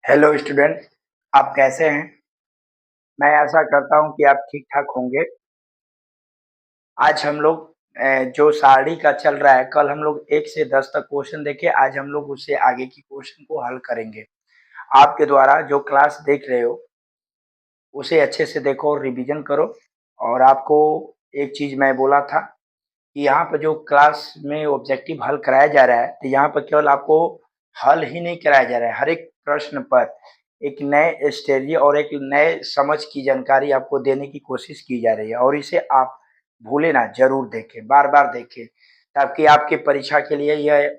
Hello student, आप कैसे हैं? मैं आशा करता हूं कि आप ठीक-ठाक होंगे। आज हम लोग जो सारणी का चल रहा है, कल हम लोग 1 से 10 तक क्वेश्चन देखे, आज हम लोग उससे आगे की क्वेश्चन को हल करेंगे। आपके द्वारा जो क्लास देख रहे हो, उसे अच्छे से देखो और रिवीजन करो। और आपको एक चीज़ मैं बोला था कि यहाँ पर जो क्लास में ऑब्जेक्टिव हल कराया जा रहा है, तो यहाँ पर केवल आपको हल ही नहीं कराया जा रहा है, हर एक प्रश्न पर एक नए स्ट्रेटजी और एक नए समझ की जानकारी आपको देने की कोशिश की जा रही है और इसे आप भूले ना, ज़रूर देखें, बार-बार देखें, ताकि आपकी परीक्षा के लिए यह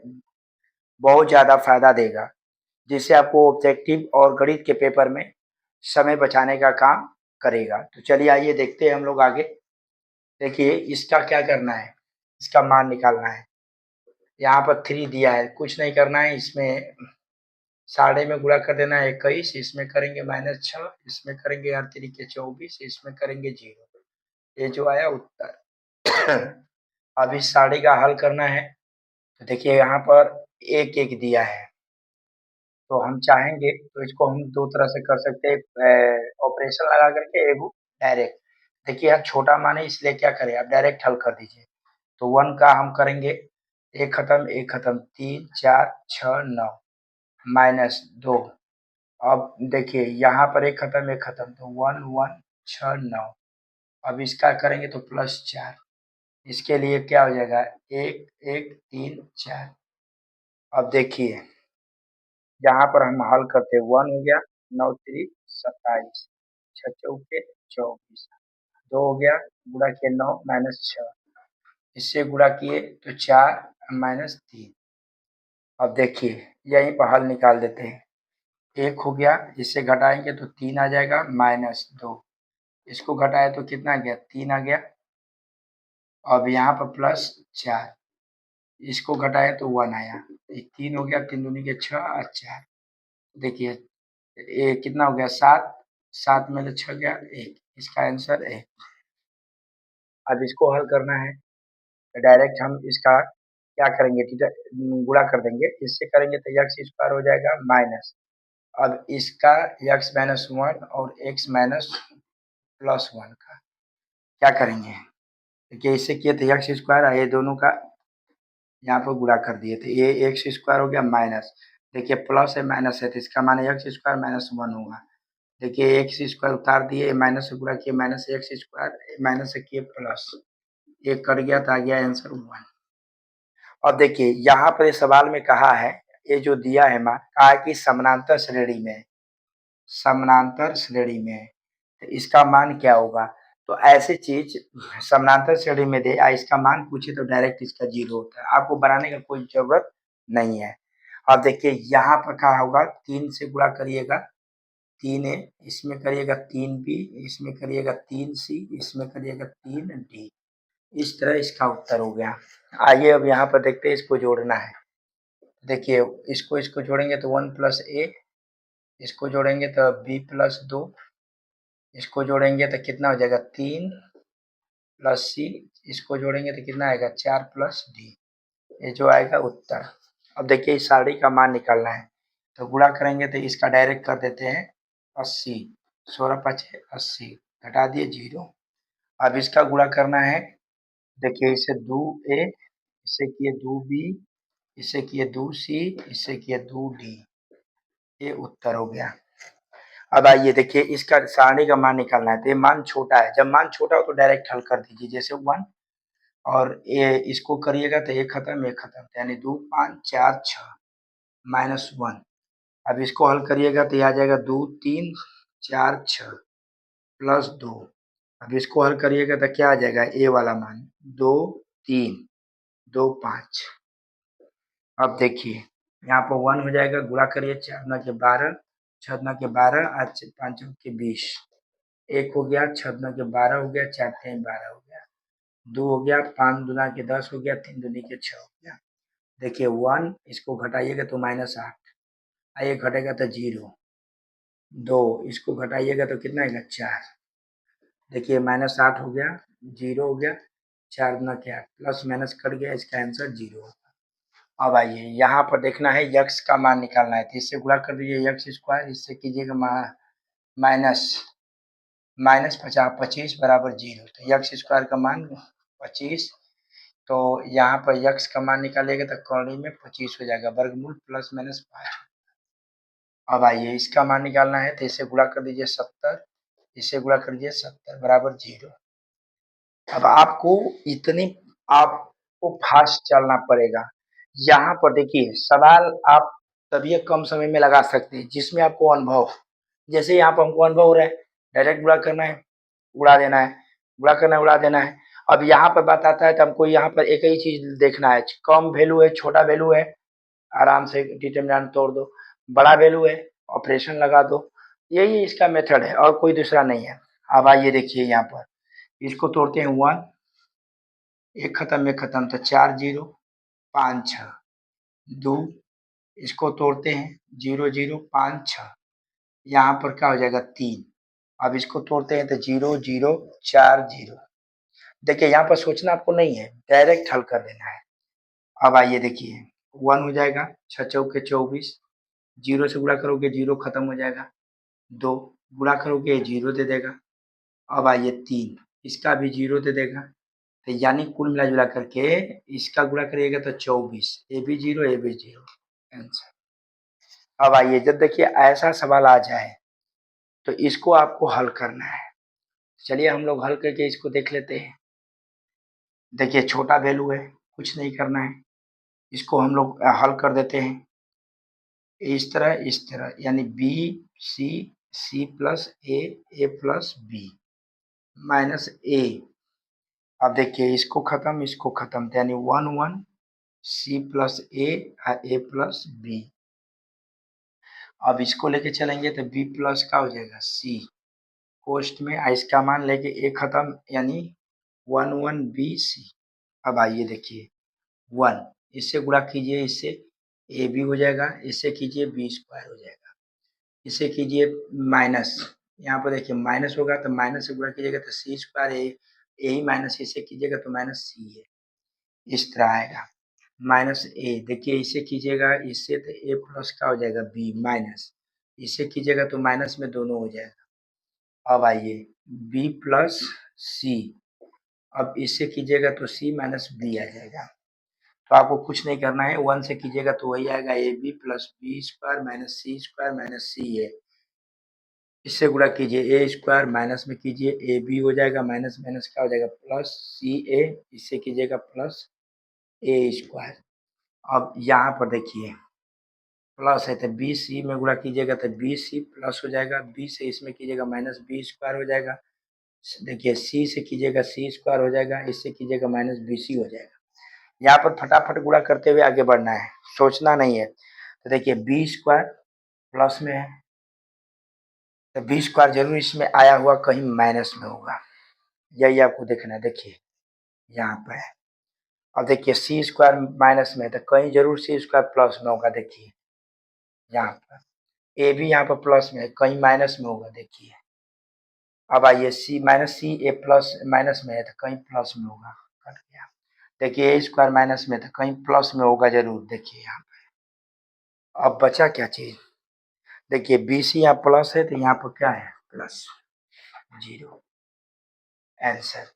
बहुत ज़्यादा फ़ायदा देगा, जिससे आपको ऑब्जेक्टिव और गणित के पेपर में समय बचाने का काम करेगा। तो चलिए आइए देखते हैं हम लोग आगे। देखिए इसका क्या करना है, इसका मान निकालना है। यहाँ पर 3 दिया है, कुछ नहीं करना है, इसमें साढ़े में गुणा कर देना है 21, इसमें करेंगे -6, इसमें करेंगे 8 तिरिके 24, इसमें करेंगे 0। ये जो आया उत्तर। अब इस सारणी का हल करना है, तो देखिए यहाँ पर 1-1 दिया है, तो हम चाहेंगे तो इसको हम 2 तरह से कर सकते हैं, ऑपरेशन लगा करके एगो डायरेक्ट। देखिए यहाँ छोटा मान है इसलिए क्या करें, आप डायरेक्ट हल कर दीजिए। तो 1 का हम करेंगे 1 खत्म 3, 4, 6, 9 -2। अब देखिए यहाँ पर 1 खत्म तो 1, 1, 6, 9। अब इसका करेंगे तो +4। इसके लिए क्या हो जाएगा 1, 1, 3, 4। अब देखिए यहाँ पर हम हल करते हैं 1 हो गया, 9 तिरिक 27, 6 चौके 24, 2 हो गया, गुणा किए 9 -6, इससे गुणा किए तो 4 -3। अब देखिए यहीं पर हल निकाल देते हैं। 1 हो गया, इससे घटाएँगे तो 3 आ जाएगा -2, इसको घटाएँ तो कितना आ गया 3 आ गया। अब यहाँ पर +4, इसको घटाएँ तो 1 आया। ये 3 हो गया, 3 दूनी के 6 और 4। देखिए ये कितना हो गया 7, 7 में से 6 गया 1, इसका आंसर 1। अब इसको हल करना है, तो डायरेक्ट हम इसका क्या करेंगे गुणा कर देंगे, इससे करेंगे तो x स्क्वायर हो जाएगा माइनस। अब इसका x माइनस 1 और x माइनस +1 का क्या करेंगे? देखिए इससे किए तो x स्क्वायर ये दोनों का यहाँ पर गुणा कर दिए तो ये एक्स स्क्वायर हो गया माइनस। देखिए प्लस है माइनस है तो इसका मान एक्स स्क्वायर -1 होगा। देखिए एक्स स्क्वायर उतार दिए, माइनस से गुणा किए माइनस एक्स स्क्वायर, माइनस से किए प्लस, एक कट गया तो आ गया आंसर 1। अब देखिए यहाँ पर इस सवाल में कहा है, ये जो दिया है मान, कहा है कि समानांतर श्रेणी में, समानांतर श्रेणी में है, तो इसका मान क्या होगा? तो ऐसी चीज समानांतर श्रेणी में दे इसका मान पूछे तो डायरेक्ट इसका 0 होता है, आपको बनाने का कोई जरूरत नहीं है। अब देखिए यहाँ पर क्या होगा, 3 से गुणा करिएगा 3a, इसमें करिएगा 3b, इसमें करिएगा 3c, इसमें करिएगा 3d। इस तरह इसका उत्तर हो गया। आइए अब यहाँ पर देखते हैं, इसको जोड़ना है। देखिए इसको जोड़ेंगे तो 1 + a, इसको जोड़ेंगे तो b + 2, इसको जोड़ेंगे तो कितना हो जाएगा 3 + c, इसको जोड़ेंगे तो कितना आएगा 4 + d। ये जो आएगा उत्तर। अब देखिए इस सारणी का मान निकालना है, तो गुणा करेंगे तो इसका डायरेक्ट कर देते हैं 80, 16 × 5 = 80, घटा दिए 0। अब इसका गुणा करना है, देखिए इसे 2a, इसे किए 2b, इसे किए 2c, इसे किए 2d। ये उत्तर हो गया। अब आइए देखिए इसका सारणी का मान निकालना है, तो ये मान छोटा है, जब मान छोटा हो तो डायरेक्ट हल कर दीजिए, जैसे 1 और ये इसको करिएगा तो 1 खत्म 1 खत्म, यानी 2 5 4 6 -1। अब इसको हल करिएगा तो ये आ जाएगा 2 3 4 6 +2। अब इसको हल करिएगा तो क्या आ जाएगा, ए वाला मान 2 3 2 5। अब देखिए यहाँ पर 1 हो जाएगा, गुणा करिए 4 × 9 = 12, 6 × 9 = 12, 5 × 20, 1 हो गया, 6 × 9 = 12 हो गया, 4 × 3 = 12 हो गया, 2 हो गया, 5 × 2 = 10 हो गया, 3 × 2 = 6 हो गया। देखिए 1 इसको घटाइएगा तो -8, ये घटेगा तो 0, 2 इसको घटाइएगा तो कितना आएगा 4। देखिए -8 हो गया, 0 हो गया, 4 × 9 = 8, प्लस माइनस कट गया, इसका आंसर 0 होगा। अब आइए यहाँ पर देखना है यक्स का मान निकालना है, तो इससे गुणा कर दीजिए यक्स स्क्वायर, इससे कीजिएगा माइनस 25 बराबर 0। तो यक्स स्क्वायर का मान 25, तो यहाँ पर यक्स का मान निकालेगा तो कौड़ी में 25 हो जाएगा, वर्गमूल प्लस माइनस 5। अब आइए इसका मान निकालना है, तो इससे गुणा कर दीजिए 70, इससे गुणा कर दीजिए 70 बराबर 0। अब आपको फास्ट चलना पड़ेगा। यहाँ पर देखिए सवाल आप तभी कम समय में लगा सकते हैं जिसमें आपको अनुभव हो। जैसे यहाँ पर हमको अनुभव हो रहा है, डायरेक्ट गुणा करना है, उड़ा देना है, गुणा करना है, उड़ा देना है। अब यहाँ पर बात आता है तो हमको यहाँ पर एक ही चीज देखना है, कम वैल्यू है, छोटा वैल्यू है, आराम से डिटरमिनेंट तोड़ दो, बड़ा वैल्यू है, ऑपरेशन लगा दो। यही इसका मेथड है और कोई दूसरा नहीं है। अब आइए देखिए यहाँ पर इसको तोड़ते हैं 1, एक खत्म तो 4 0 5 6 2, इसको तोड़ते हैं 0 0 5 6, यहाँ पर क्या हो जाएगा 3। अब इसको तोड़ते हैं तो 0 0 4 0। देखिए यहाँ पर सोचना आपको नहीं है, डायरेक्ट हल कर देना है। अब आइए देखिए 1 हो जाएगा, 6 चौके 24, 0 से गुणा करोगे 0 खत्म हो जाएगा, 2 गुणा करोगे 0 दे देगा। अब आइए 3, इसका भी 0 दे देगा, तो यानी कुल मिला जुला करके इसका गुणा करिएगा तो 24, ये भी 0, ये भी 0, आंसर। अब आइए जब देखिए ऐसा सवाल आ जाए तो इसको आपको हल करना है। चलिए हम लोग हल करके इसको देख लेते हैं। देखिए छोटा वैल्यू है, कुछ नहीं करना है, इसको हम लोग हल कर देते हैं इस तरह, यानी बी सी, सी प्लस ए प्लस बी माइनस ए। अब देखिए इसको खत्म, यानी 1 1 सी प्लस ए प्लस बी। अब इसको लेके चलेंगे तो बी प्लस का हो जाएगा सी, पोस्ट में इसका मान लेके ए खत्म, यानी 1 1 बी सी। अब आइए देखिए 1, इससे गुणा कीजिए, इससे ए बी हो जाएगा, इससे कीजिए बी स्क्वायर हो जाएगा, इससे कीजिए माइनस, यहाँ पर देखिए माइनस होगा तो माइनस से गुणा कीजिएगा तो सी स्क्वायर ए, ही माइनस इससे कीजिएगा तो माइनस सी है, इस तरह आएगा माइनस ए। देखिए इसे कीजिएगा इससे तो ए प्लस का हो जाएगा बी माइनस, इसे कीजिएगा तो माइनस में दोनों हो जाएगा। अब आइए बी प्लस सी, अब इससे कीजिएगा तो सी माइनस बी आ जाएगा। तो आपको कुछ नहीं करना है, 1 से कीजिएगा तो वही आएगा A B plus B square minus C square minus C है। इससे गुणा कीजिए ए स्क्वायर माइनस में कीजिए ए बी हो जाएगा, माइनस माइनस क्या हो जाएगा प्लस सी ए, इससे कीजिएगा प्लस ए स्क्वायर। अब यहाँ पर देखिए प्लस है तो बी सी में गुणा कीजिएगा तो बी सी प्लस हो जाएगा, बी से इसमें कीजिएगा माइनस बी स्क्वायर हो जाएगा। देखिए सी से कीजिएगा सी स्क्वायर हो जाएगा, इससे कीजिएगा माइनस बी सी हो जाएगा। यहाँ पर फटाफट गुणा करते हुए आगे बढ़ना है, सोचना नहीं है। तो देखिए बी स्क्वायर प्लस में है तो बी स्क्वायर जरूर इसमें आया हुआ कहीं माइनस में होगा, यही आपको देखना है। देखिए यहाँ पर है, अब देखिए सी स्क्वायर माइनस में है तो कहीं जरूर सी स्क्वायर प्लस में होगा। देखिए यहाँ पर ए भी यहाँ पर प्लस में है, कहीं माइनस में होगा। देखिए अब आइए सी ए प्लस माइनस में है तो कहीं प्लस में होगा, कट गया। देखिए ए स्क्वायर माइनस में तो कहीं प्लस में होगा जरूर। देखिए यहाँ पे अब बचा क्या चीज, देखिए बी सी यहाँ प्लस है तो यहाँ पर क्या है प्लस 0, आंसर।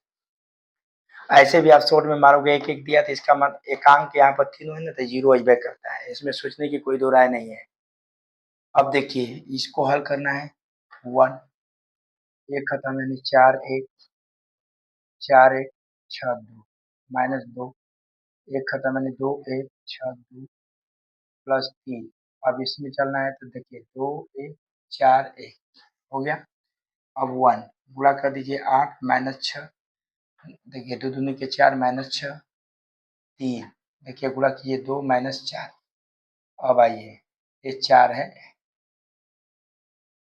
ऐसे भी आप शॉर्ट में मारोगे एक एक दिया तो इसका मतलब एकांक यहाँ पर तीनों है ना तो 0 अजबे करता है, इसमें सोचने की कोई दो राय नहीं है। अब देखिए इसको हल करना है 1, एक खत्म यानी 4 1 4 1 6 2 माइनस 2, एक खत्म यानी 2 1 6 2 प्लस 3। अब इसमें चलना है तो देखिए 2 1 4 1 हो गया। अब 1 गुणा कर दीजिए 8 माइनस 6, देखिए 2 दूनी के 4 माइनस 6 3, देखिए गुणा कीजिए 2 माइनस 4। अब आइए ये 4 है,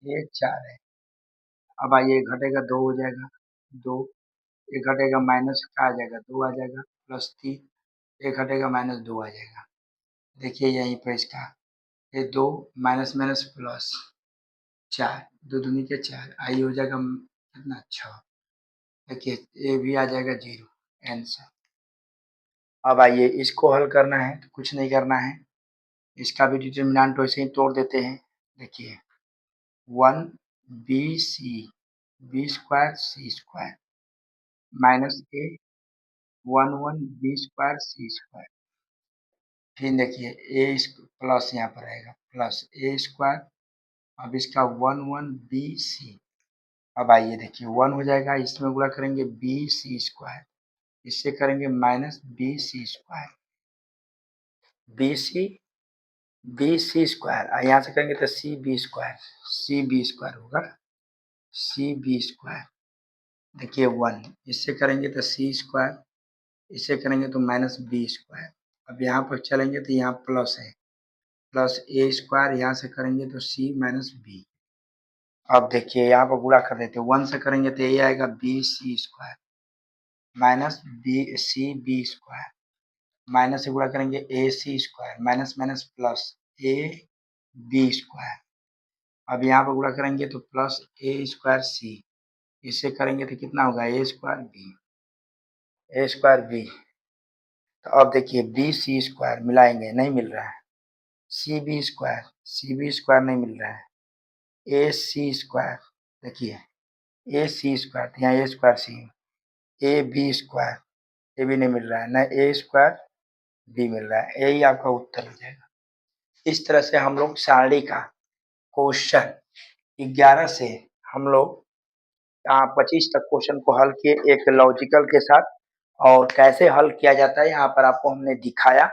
ये 4 है। अब आइए घटेगा 2 हो जाएगा 2, ये घटेगा माइनस का आ जाएगा 2 आ जाएगा प्लस 3, ये घटेगा माइनस 2 आ जाएगा। देखिए यहीं पर इसका ये 2 माइनस माइनस प्लस 4, 2 दूनी के 4, आई हो जाएगा कितना 6। देखिए ये भी आ जाएगा 0, आंसर। अब आइए इसको हल करना है तो कुछ नहीं करना है, इसका भी डिटर्मिनेंट वैसे ही तोड़ देते हैं। देखिए 1 बी सी बी स्क्वायर सी स्क्वायर माइनस ए 1 बी स्क्वायर सी स्क्वायर, फिर देखिए ए प्लस यहाँ पर आएगा प्लस ए स्क्वायर, अब इसका 1 बी सी, अब आइए देखिए 1 हो जाएगा, इसमें गुणा करेंगे बी सी स्क्वायर, इससे करेंगे minus B C square B C square, यहाँ से करेंगे तो सी बी स्क्वायर होगा सी बी स्क्वायर। देखिए 1 इससे करेंगे तो सी स्क्वायर, इससे करेंगे तो माइनस बी स्क्वायर। अब यहाँ पर चलेंगे तो यहाँ प्लस है प्लस ए स्क्वायर, यहाँ से करेंगे तो सी माइनस बी। अब देखिए यहाँ पर गुणा कर देते हैं, 1 से करेंगे तो ये आएगा B C square minus B C B square, minus से गुणा करेंगे A C square minus minus plus A B square. अब यहाँ पर गुणा करेंगे तो प्लस ए स्क्वायर सी, इससे करेंगे तो कितना होगा ए स्क्वायर बी। तो अब देखिए बी सी स्क्वायर मिलाएंगे, नहीं मिल रहा है, सी बी स्क्वायर नहीं मिल रहा है, ए सी स्क्वायर, देखिए ए सी स्क्वायर, यहाँ A square C, A B square, ये भी नहीं मिल रहा है, ना ए स्क्वायर बी मिल रहा है, यही आपका उत्तर हो जाएगा। इस तरह से हम लोग सारणी का क्वेश्चन 11 से हम लोग 25 तक क्वेश्चन को हल किए एक लॉजिकल के साथ, और कैसे हल किया जाता है यहाँ पर आपको हमने दिखाया,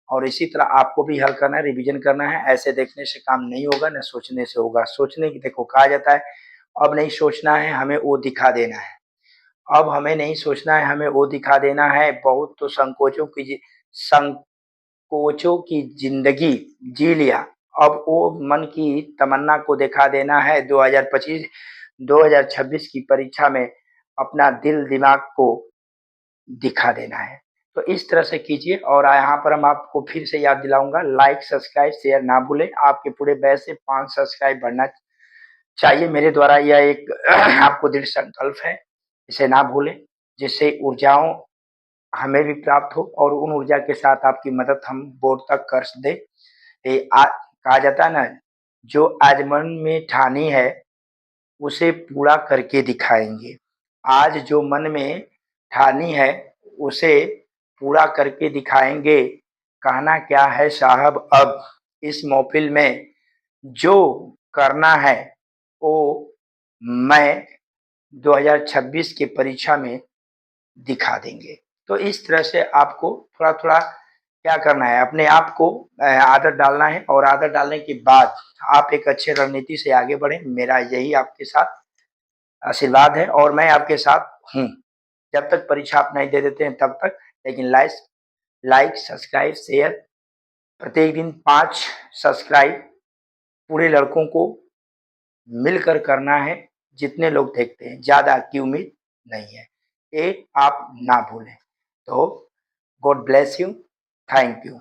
और इसी तरह आपको भी हल करना है, रिवीजन करना है। ऐसे देखने से काम नहीं होगा, न सोचने से होगा। सोचने की देखो कहा जाता है अब नहीं सोचना है, हमें वो दिखा देना है। अब हमें नहीं सोचना है, हमें वो दिखा देना है। बहुत तो संकोचों की जिंदगी जी लिया, अब वो मन की तमन्ना को दिखा देना है। 2026 की परीक्षा में अपना दिल दिमाग को दिखा देना है। तो इस तरह से कीजिए, और यहाँ पर हम आपको फिर से याद दिलाऊंगा, लाइक सब्सक्राइब शेयर ना भूलें। आपके पूरे बैच से 5 सब्सक्राइब बढ़ना चाहिए मेरे द्वारा, यह एक आपको दृढ़ संकल्प है, इसे ना भूलें, जिससे ऊर्जाओं हमें भी प्राप्त हो और उन ऊर्जा के साथ आपकी मदद हम बोर्ड तक कर दे। कहा जाता है ना, जो आज मन में ठानी है उसे पूरा करके दिखाएंगे। आज जो मन में ठानी है उसे पूरा करके दिखाएंगे। कहना क्या है साहब, अब इस महफिल में जो करना है वो मैं 2026 की परीक्षा में दिखा देंगे। तो इस तरह से आपको थोड़ा-थोड़ा क्या करना है, अपने आप को आदत डालना है, और आदत डालने के बाद आप एक अच्छे रणनीति से आगे बढ़ें। मेरा यही आपके साथ आशीर्वाद है, और मैं आपके साथ हूँ। जब तक परीक्षा आप नहीं दे देते हैं तब तक। लेकिन लाइक सब्सक्राइब शेयर, प्रत्येक दिन 5 सब्सक्राइब पूरे लड़कों को मिलकर करना है। जितने लोग देखते हैं, ज़्यादा की उम्मीद नहीं है, ये आप ना भूलें। तो God bless you, thank you.